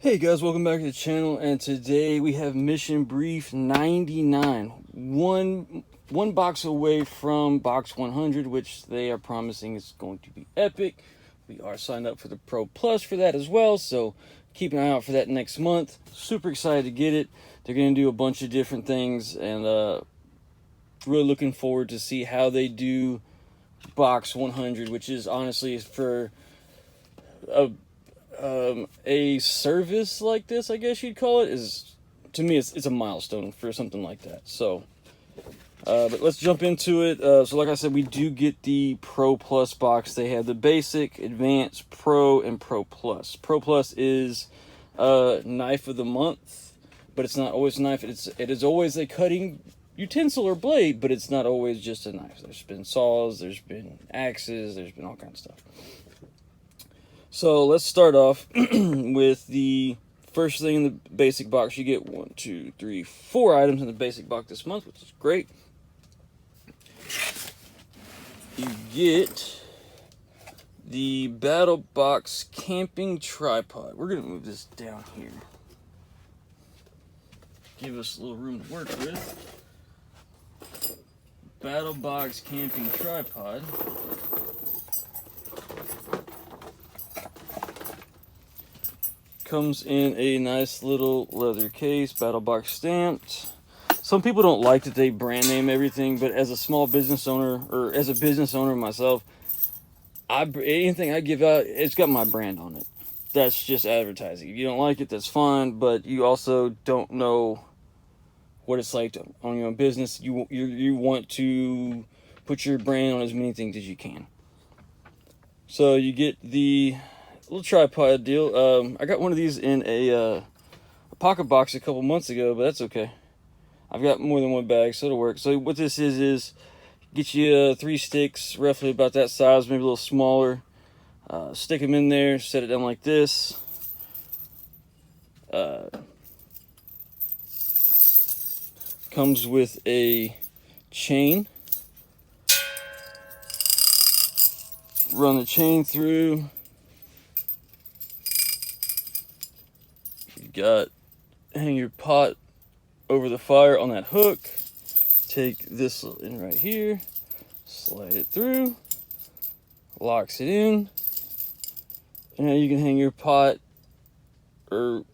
Hey guys, welcome back to the channel, and today we have Mission Brief 99. One box away from box 100, which they are promising is going to be epic. We are signed up for the Pro Plus for that as well, so keep an eye out for that next month. Super excited to get it. They're going to do a bunch of different things, and really looking forward to see how they do box 100, which is honestly for a service like this, I guess you'd call it, is, to me, it's a milestone for something like that. So but let's jump into it. So like I said, we do get the Pro Plus box. They have the basic, advanced, Pro, and Pro Plus. Pro Plus is knife of the month, but it's not always a knife. It is always a cutting utensil or blade, but it's not always just a knife. There's been saws, there's been axes, there's been all kinds of stuff. So let's start off with the first thing in the basic box. You get 1, 2, 3, 4 items in the basic box this month, which is great. You get the Battlbox camping tripod. We're going to move this down here. Give us a little room to work with. Battlbox camping tripod. Comes in a nice little leather case, Battlbox stamped. Some people don't like that they brand name everything, but as a small business owner, or as a business owner myself, anything I give out, it's got my brand on it. That's just advertising. If you don't like it, that's fine, but you also don't know what it's like to own your own business. You want to put your brand on as many things as you can. So you get the little tripod deal. I got one of these in a pocket box a couple months ago, but that's okay. I've got more than one bag, so it'll work. So what this is get you 3 sticks, roughly about that size, maybe a little smaller. Stick them in there, set it down like this. Comes with a chain. Run the chain through. Got hang your pot over the fire on that hook. Take this in right here, slide it through, locks it in, and now you can hang your pot or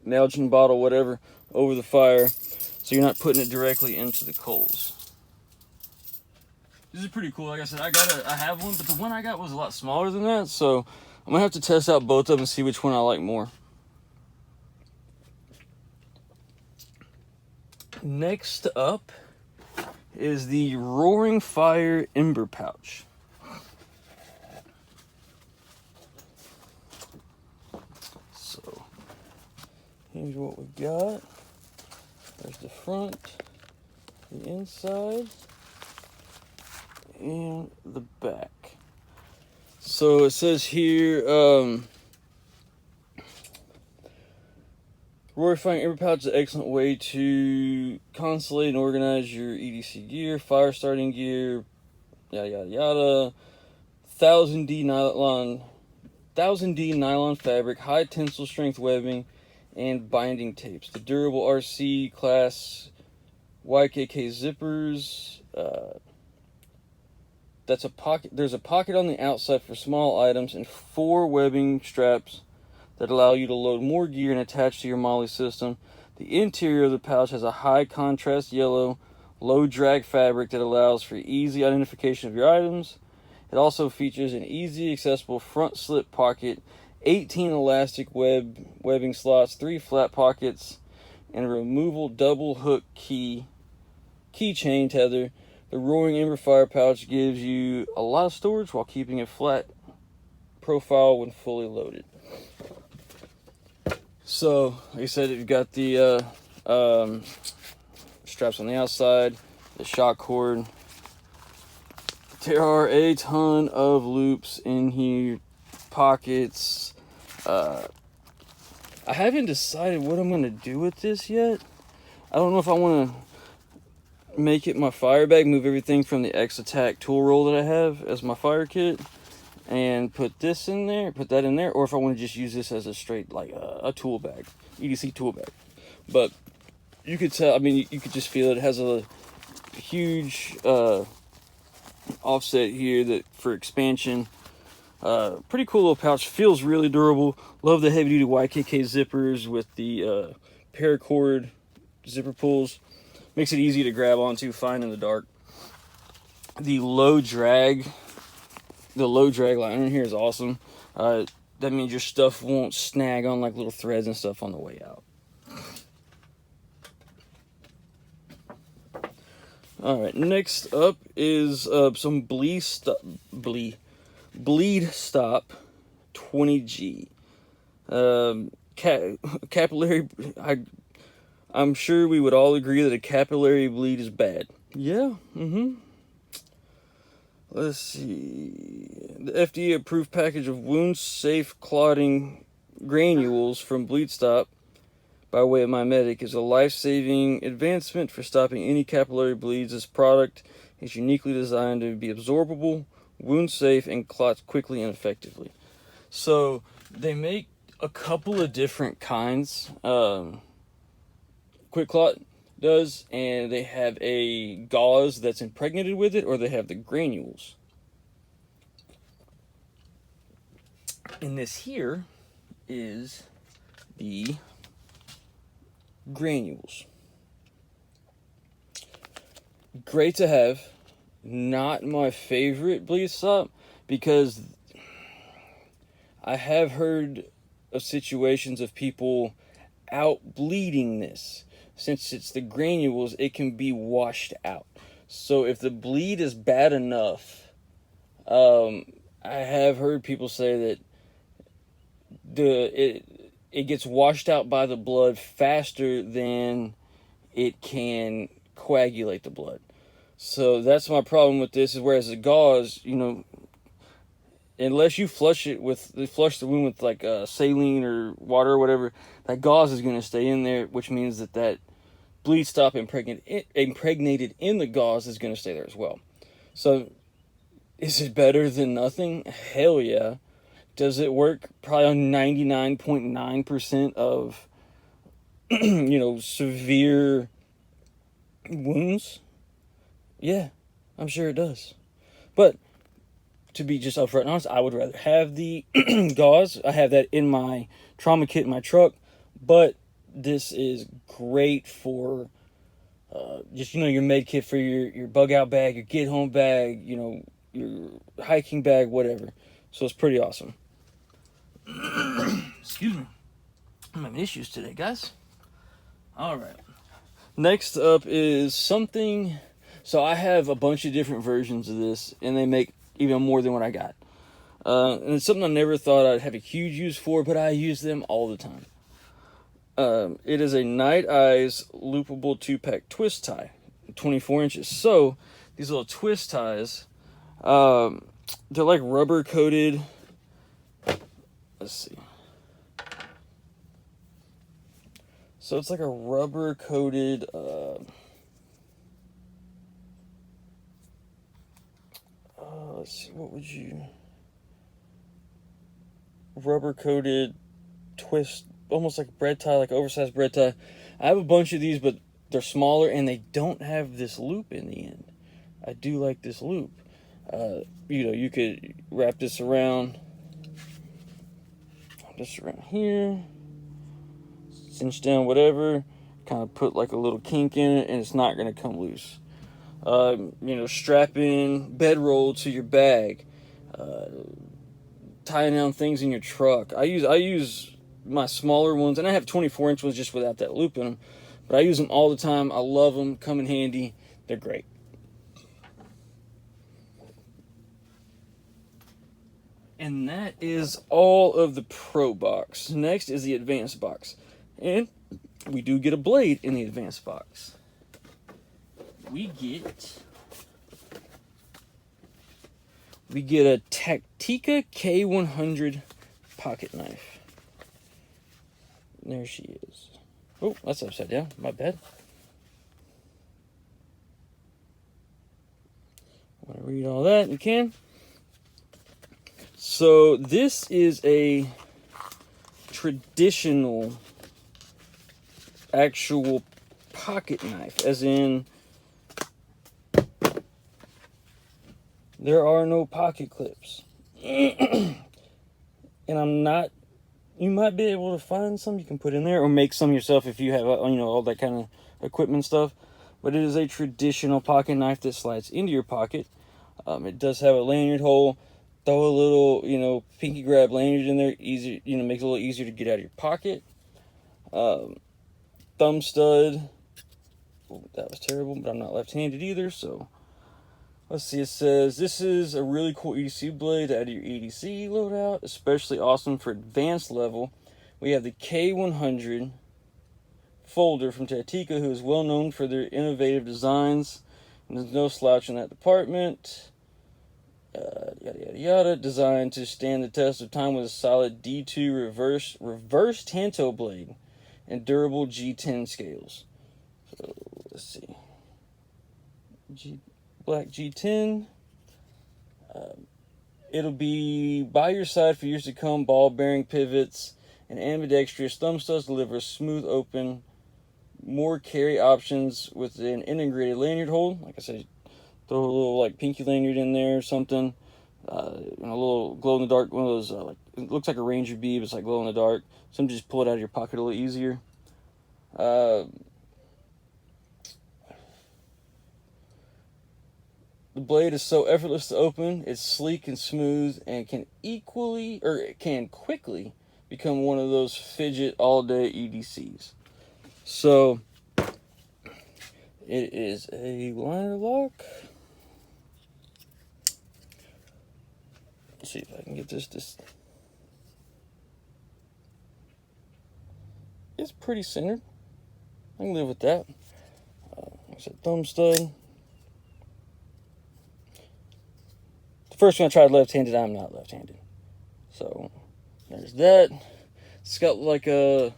Nalgene bottle, whatever, over the fire, so you're not putting it directly into the coals. This is pretty cool. Like I said, I have one, but the one I got was a lot smaller than that, so I'm gonna have to test out both of them and see which one I like more. Next up is the Roaring Fire Ember Pouch. So here's what we got. There's the front, the inside, and the back. So it says here, Roaring Fire Ember Pouch is an excellent way to consolidate and organize your EDC gear, fire starting gear, yada yada yada. 1000D nylon fabric, high tensile strength webbing, and binding tapes. The durable RC class YKK zippers. There's a pocket on the outside for small items and 4 webbing straps that allow you to load more gear and attach to your MOLLE system. The interior of the pouch has a high contrast yellow, low drag fabric that allows for easy identification of your items. It also features an easy accessible front slip pocket, 18 elastic webbing slots, 3 flat pockets, and a removable double hook keychain tether. The Roaring Ember Fire pouch gives you a lot of storage while keeping a flat profile when fully loaded. So, like I said, you've got the straps on the outside, the shock cord. There are a ton of loops in here, pockets. I haven't decided what I'm going to do with this yet. I don't know if I want to make it my fire bag, move everything from the X-Attack tool roll that I have as my fire kit, and put this in there, put that in there, or if I want to just use this as a straight, like a tool bag, EDC tool bag. But you could tell, I mean, you could just feel it has a huge offset here that for expansion. Pretty cool little pouch, feels really durable. Love the heavy duty YKK zippers with the paracord zipper pulls. Makes it easy to grab onto, fine in the dark. The low drag liner here is awesome. That means your stuff won't snag on like little threads and stuff on the way out. All right, next up is some Bleed Stop 20G. Capillary. I'm sure we would all agree that a capillary bleed is bad. Yeah. Let's see. The FDA approved package of wound safe clotting granules from Bleed Stop by way of MyMedic is a life-saving advancement for stopping any capillary bleeds. This product is uniquely designed to be absorbable, wound safe, and clots quickly and effectively. So they make a couple of different kinds. Quick Clot does, and they have a gauze that's impregnated with it, or they have the granules. And this here is the granules. Great to have. Not my favorite Bleed Stop, because I have heard of situations of people out bleeding this. Since it's the granules, it can be washed out. So if the bleed is bad enough, I have heard people say that it gets washed out by the blood faster than it can coagulate the blood. So that's my problem with this. Is whereas the gauze, you know, unless you flush the wound with like saline or water or whatever, that gauze is going to stay in there, which means that Bleed Stop impregnated in the gauze is going to stay there as well. So is it better than nothing? Hell yeah. Does it work probably on 99.9% of severe wounds? Yeah, I'm sure it does. But to be just upfront and honest, I would rather have the gauze. I have that in my trauma kit in my truck, but this is great for just your med kit for your bug out bag, your get home bag, your hiking bag, whatever. So it's pretty awesome. Excuse me, I'm having issues today, guys. All right, next up is something. So I have a bunch of different versions of this, and they make even more than what I got. And it's something I never thought I'd have a huge use for, but I use them all the time. It is a Night Eyes loopable 2-pack twist tie, 24 inches. So these little twist ties, they're like rubber coated. Let's see. So it's like a rubber coated, let's see, rubber coated twist, almost like a bread tie, like oversized bread tie. I have a bunch of these, but they're smaller and they don't have this loop in the end. I do like this loop. You could wrap this around here, cinch down whatever, kind of put like a little kink in it, and it's not going to come loose. Strap in bedroll to your bag, tying down things in your truck. I use my smaller ones, and I have 24-inch ones just without that loop in them, but I use them all the time. I love them, come in handy, they're great. And that is all of the Pro box. Next is the Advanced box, and we do get a blade in the Advanced box. We get a Tactica K100 pocket knife. There she is. Oh, that's upside down. My bad. Want to read all that? You can. So this is a traditional actual pocket knife, as in there are no pocket clips. And I'm not, you might be able to find some you can put in there or make some yourself if you have, all that kind of equipment stuff. But it is a traditional pocket knife that slides into your pocket. It does have a lanyard hole. Throw a little, pinky grab lanyard in there. Easy, makes it a little easier to get out of your pocket. Thumb stud. Ooh, that was terrible, but I'm not left-handed either, so let's see. It says this is a really cool EDC blade to add to your EDC loadout, especially awesome for advanced level. We have the K100 folder from Tatika, who is well known for their innovative designs, and there's no slouch in that department. Yada yada yada. Designed to stand the test of time with a solid D2 reverse tanto blade and durable G10 scales. So let's see. Black G10. It'll be by your side for years to come. Ball bearing pivots and ambidextrous thumb studs deliver a smooth open. More carry options with an integrated lanyard hold. Like I said, throw a little pinky lanyard in there or something. A little glow in the dark, one of those it looks like a Ranger bee, but it's like glow in the dark. Some just pull it out of your pocket a little easier. The blade is so effortless to open. It's sleek and smooth, and can quickly become one of those fidget all-day EDCs. So it is a liner lock. Let's see if I can get this. It's pretty centered. I can live with that. It's a thumb stud. The first one I tried left-handed, I'm not left-handed. So there's that. It's got like a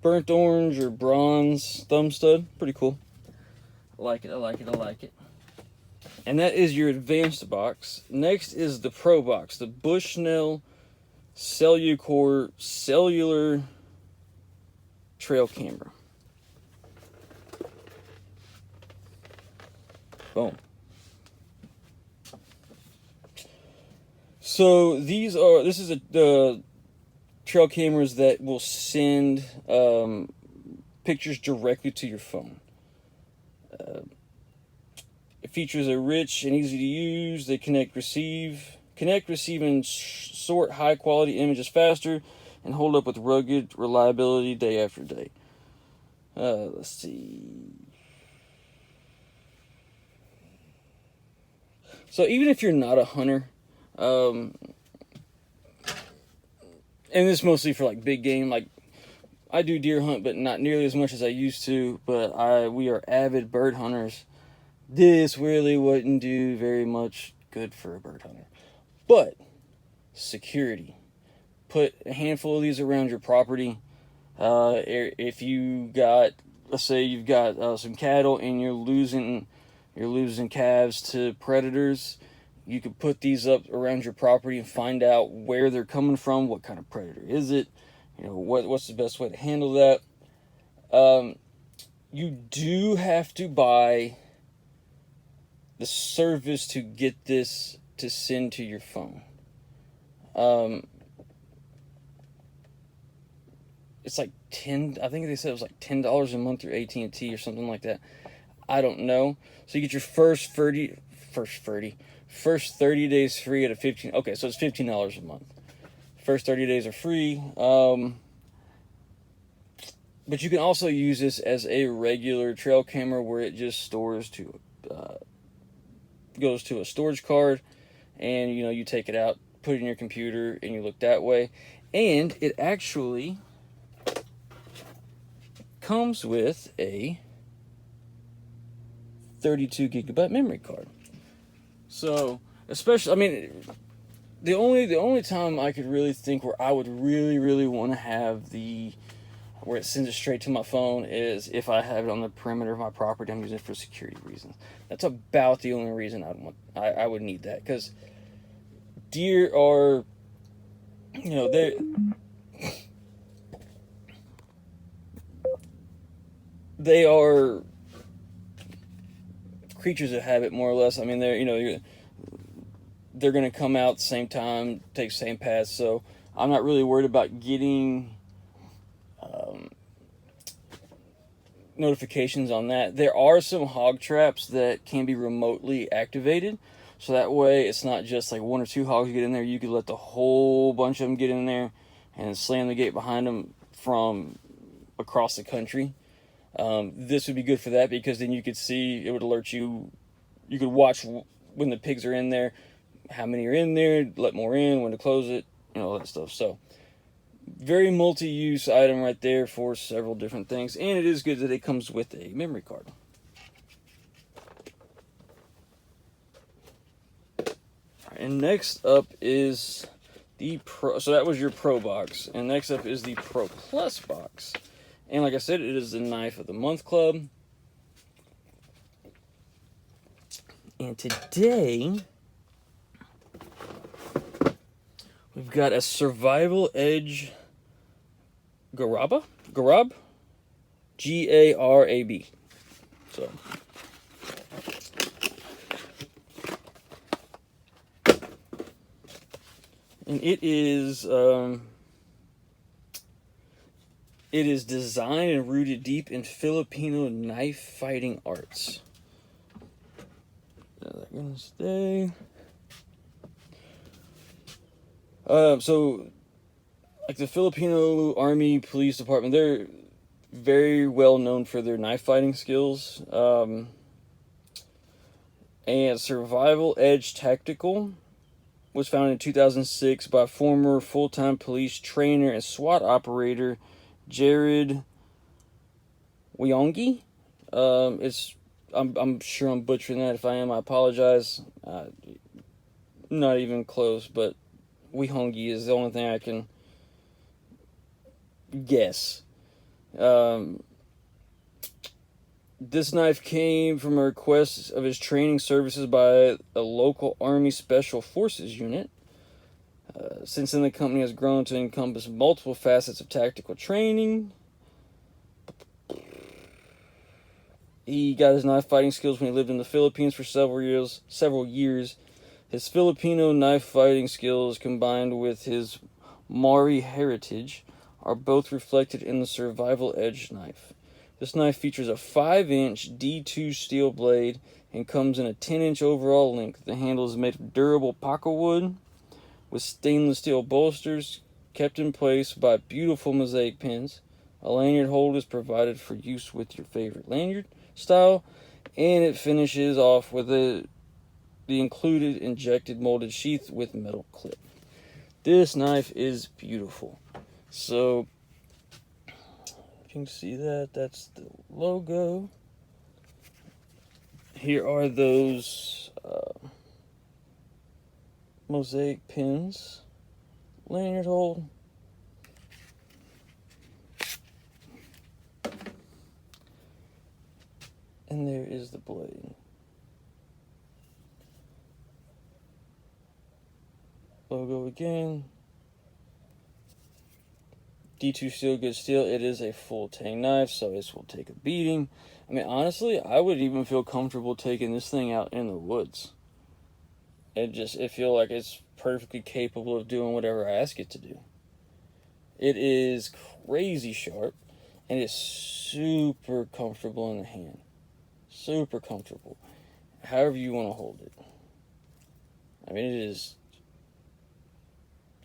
burnt orange or bronze thumb stud. Pretty cool. I like it. And that is your advanced box. Next is the Pro box, the Bushnell Cellucor cellular trail camera. Boom. So this is the trail cameras that will send pictures directly to your phone. It features a rich and easy to use. They connect, receive, and sort high quality images faster and hold up with rugged reliability day after day. Let's see. So even if you're not a hunter, and this is mostly for big game, I do deer hunt, but not nearly as much as I used to, but we are avid bird hunters. This really wouldn't do very much good for a bird hunter. But security. Put a handful of these around your property. If you got, let's say you've got some cattle and you're losing calves to predators, you could put these up around your property and find out where they're coming from, what kind of predator is it, what's the best way to handle that. You do have to buy the service to get this to send to your phone. It's like I think they said it was like $10 a month through AT&T or something like that. I don't know. So you get your first 30 days free at a $15. Okay, so it's $15 a month. First 30 days are free. But you can also use this as a regular trail camera where it just goes to a storage card, and you take it out, put it in your computer, and you look that way. And it actually comes with a 32 gigabyte memory card. So especially, the only time I could really think where I would really want to have where it sends it straight to my phone is if I have it on the perimeter of my property. I'm using it for security reasons. That's about the only reason I would need that, because deer are you know, they are creatures of habit, more or less. I mean, they're going to come out at the same time, take the same path. So I'm not really worried about getting notifications on that. There are some hog traps that can be remotely activated. So that way it's not just like one or two hogs get in there. You could let the whole bunch of them get in there and slam the gate behind them from across the country. This would be good for that because then you could see, it would alert you. You could watch when the pigs are in there, how many are in there, let more in, when to close it, all that stuff. So very multi-use item right there for several different things, and it is good that it comes with a memory card. And next up is the Pro. So that was your Pro box, and next up is the Pro Plus box. And like I said, it is the Knife of the Month Club. And today we've got a Survival Edge Garab, Garab. So and it is designed and rooted deep in Filipino knife fighting arts. Is that gonna stay? So, like the Filipino Army Police Department, they're very well known for their knife fighting skills. And Survival Edge Tactical was founded in 2006 by former full-time police trainer and SWAT operator Jared Wyongi. I'm sure I'm butchering that. If I am, I apologize. Not even close, but Wyongi is the only thing I can guess. This knife came from a request of his training services by a local Army Special Forces unit. Since then, the company has grown to encompass multiple facets of tactical training. He got his knife fighting skills when he lived in the Philippines for several years. His Filipino knife fighting skills, combined with his Maori heritage, are both reflected in the Survival Edge knife. This knife features a 5-inch D2 steel blade and comes in a 10-inch overall length. The handle is made of durable paca wood with stainless steel bolsters kept in place by beautiful mosaic pins. A lanyard hold is provided for use with your favorite lanyard style, and it finishes off with the included injected molded sheath with metal clip. This knife is beautiful. So, if you can see that, that's the logo. Here are those mosaic pins, lanyard hole, and there is the blade. Logo again. D2 steel, good steel. It is a full tang knife, so this will take a beating. I mean, honestly, I would even feel comfortable taking this thing out in the woods. It feel like it's perfectly capable of doing whatever I ask it to do. It is crazy sharp, and it's super comfortable in the hand. Super comfortable. However you want to hold it. I mean,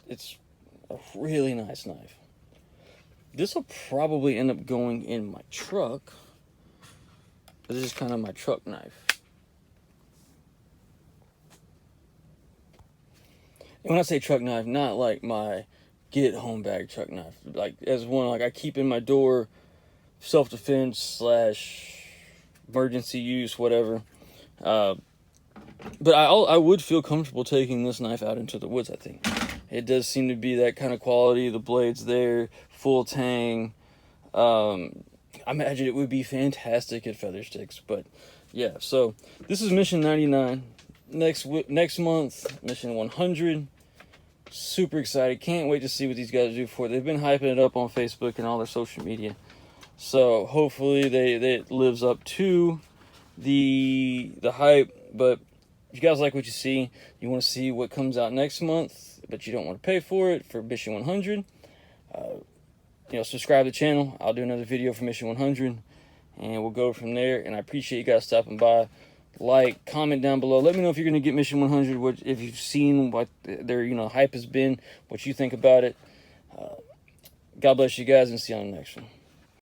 it's a really nice knife. This will probably end up going in my truck. This is kind of my truck knife. And when I say truck knife, not like my get home bag truck knife. Like as one like I keep in my door, self-defense / emergency use, whatever. But I would feel comfortable taking this knife out into the woods, I think. It does seem to be that kind of quality. The blade's there, full tang. I imagine it would be fantastic at feather sticks. But yeah, so this is mission 99. Next month, mission 100. Super excited. Can't wait to see what these guys do for it. They've been hyping it up on Facebook and all their social media. So hopefully it lives up to the hype. But if you guys like what you see, you want to see what comes out next month, but you don't want to pay for it for Mission 100, subscribe to the channel. I'll do another video for Mission 100, and we'll go from there. And I appreciate you guys stopping by. Like, comment down below. Let me know if you're going to get Mission 100, if you've seen what their hype has been, what you think about it. God bless you guys, and see you on the next one.